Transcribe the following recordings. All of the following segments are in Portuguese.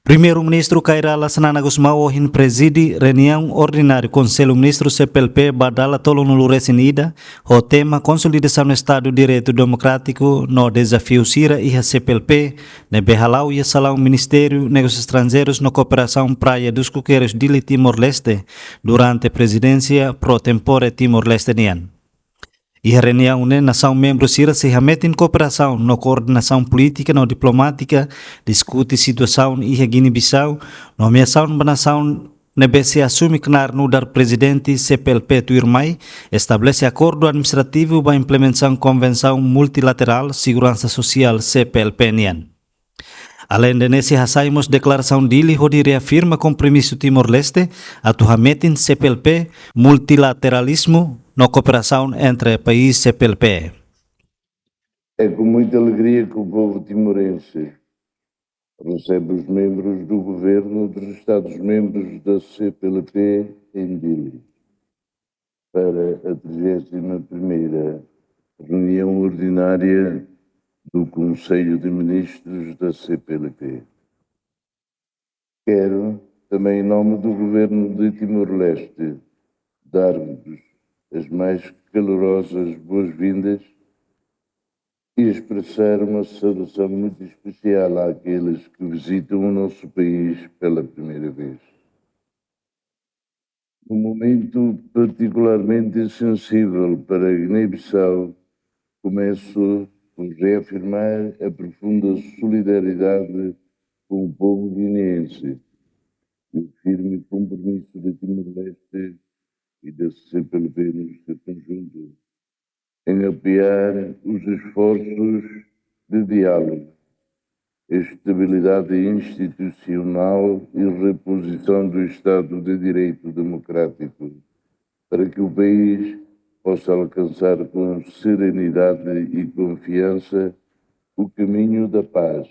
Primeiro-Ministro Kaira Lassanana Gusmao preside reunião ordinária Conselho Ministro CPLP Badala Tolo no Luresinida, o tema consolidação do Estado de Direito Democrático no desafio Sira e a CPLP, ne Behalau e Salão Ministério Negócios Estrangeiros na Cooperação Praia dos Coqueiros de Timor-Leste, durante a presidência pro tempore Timor-Leste nian. E a reunião na nação membro Sira se remete em cooperação na coordenação política e diplomática, discute a situação e a Guiné-Bissau, nomeação da nação na BC assume que no dar presidente CPLP Tuirmai, estabelece acordo administrativo para a implementação da Convenção Multilateral Segurança Social CPLP nian. Além de nesse saímos declaração dele, onde reafirma compromisso Timor-Leste, atualmente em CPLP, multilateralismo na cooperação entre países CPLP. É com muita alegria que o povo timorense recebe os membros do governo dos Estados-membros da CPLP em Dili para a 31ª reunião ordinária do Conselho de Ministros da CPLP. Quero, também em nome do governo de Timor-Leste, dar-vos as mais calorosas boas-vindas e expressar uma saudação muito especial àqueles que visitam o nosso país pela primeira vez. Um momento particularmente sensível para a Guiné-Bissau, começo por reafirmar a profunda solidariedade com o povo guineense e o firme compromisso de Timor-Leste e da CPLP no seu conjunto em apoiar os esforços de diálogo, estabilidade institucional e reposição do Estado de Direito Democrático, para que o país possa alcançar com serenidade e confiança o caminho da paz,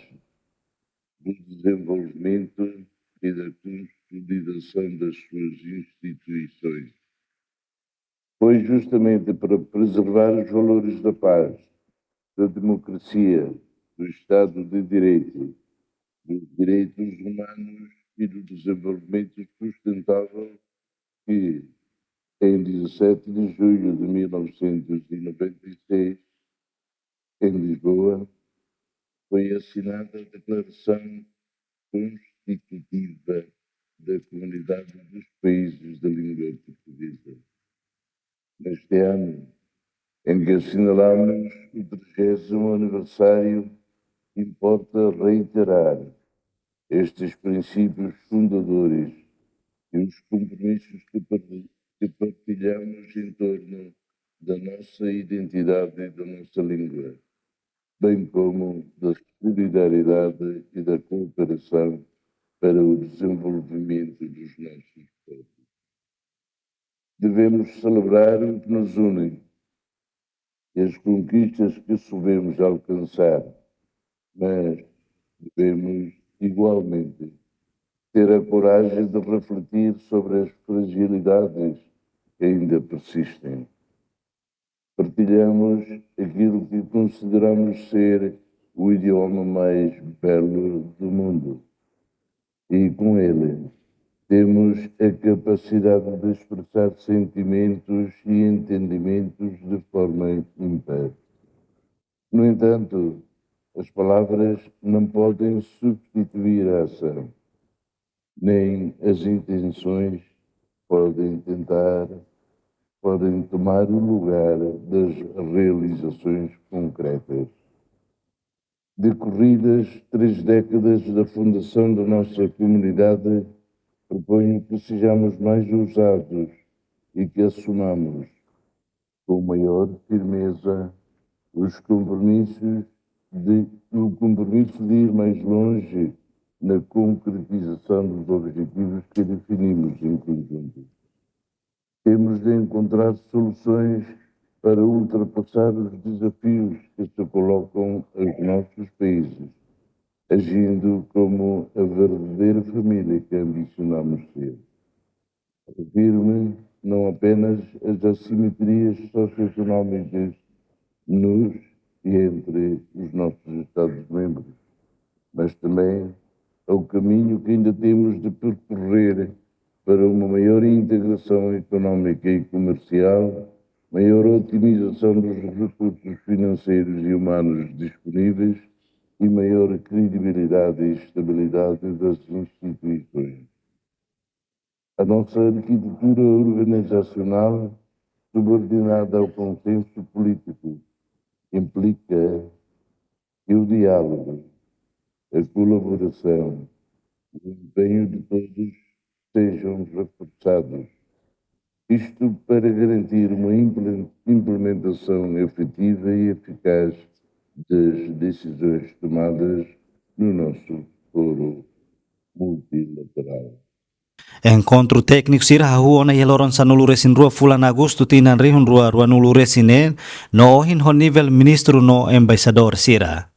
do desenvolvimento e da consolidação das suas instituições. Foi justamente para preservar os valores da paz, da democracia, do Estado de Direito, dos direitos humanos e do desenvolvimento sustentável que, em 17 de julho de 1996, em Lisboa, foi assinada a Declaração Constitutiva da Comunidade dos Países da Língua Portuguesa. Neste ano, em que assinalamos o 30º aniversário, importa reiterar estes princípios fundadores e os compromissos que partilhamos em torno da nossa identidade e da nossa língua, bem como da solidariedade e da cooperação para o desenvolvimento dos nossos povos. Devemos celebrar o que nos une e as conquistas que soubemos alcançar, mas devemos, igualmente, ter a coragem de refletir sobre as fragilidades que ainda persistem. Partilhamos aquilo que consideramos ser o idioma mais belo do mundo e, com ele, temos a capacidade de expressar sentimentos e entendimentos de forma ímpar. No entanto, as palavras não podem substituir a ação, nem as intenções podem tomar o lugar das realizações concretas. Decorridas 3 décadas da fundação da nossa comunidade, proponho que sejamos mais ousados e que assumamos com maior firmeza o compromisso de ir mais longe na concretização dos objetivos que definimos em conjunto. Temos de encontrar soluções para ultrapassar os desafios que se colocam aos nossos países, agindo como a verdadeira família que ambicionamos ser. Refiro-me não apenas às assimetrias socioeconómicas nos e entre os nossos Estados-membros, mas também é o caminho que ainda temos de percorrer para uma maior integração económica e comercial, maior otimização dos recursos financeiros e humanos disponíveis e maior credibilidade e estabilidade das instituições. A nossa arquitetura organizacional, subordinada ao consenso político, implica que o diálogo, a colaboração, o empenho de todos sejam reforçados. Isto para garantir uma implementação efetiva e eficaz das decisões tomadas no nosso foro multilateral. Encontro técnico sira hahuona yeloron sa nuluresin rua fulan agosto tinan rihun rua nuluresine no ohin ho nível ministro no embaixador sira.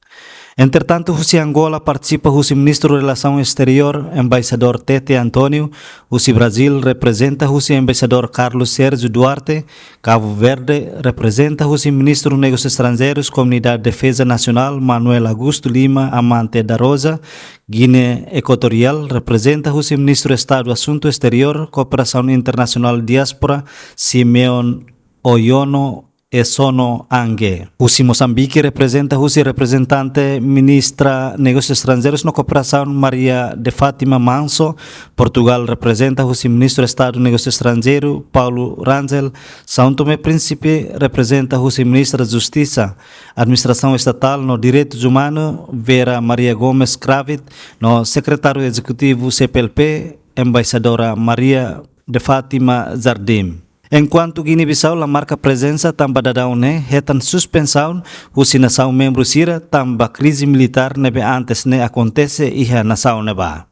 Entretanto, Husi Angola participa Husi Ministro de Relação Exterior, Embaixador Tete Antônio, Husi Brasil representa Husi Embaixador Carlos Sérgio Duarte, Cabo Verde representa Husi Ministro de Negócios Estrangeiros, Comunidade de Defesa Nacional, Manuel Augusto Lima Amante da Rosa, Guiné Equatorial representa Husi Ministro de Estado Assunto Exterior, Cooperação Internacional Diáspora, Simeon Oyono Esono Ange. Husi Moçambique representa Husi representante ministra Negócios Estrangeiros na Cooperação Maria de Fátima Manso. Portugal representa Husi ministro de Estado de Negócios Estrangeiros Paulo Rangel. São Tomé Príncipe representa Husi ministra de Justiça, Administração Estatal no Direitos Humanos Vera Maria Gomes Kravit, no secretário executivo CPLP embaixadora Maria de Fátima Zardim. Enquanto Guiné-Bissau la marca presença tamba dadão né, retan suspensão, Husi nação membro sira tamba crise militar nebe antes né acontece e a nação neba.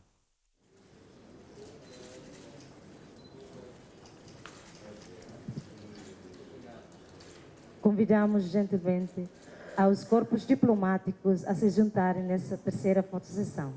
Convidamos gentilmente aos corpos diplomáticos a se juntarem nessa terceira fotosessão.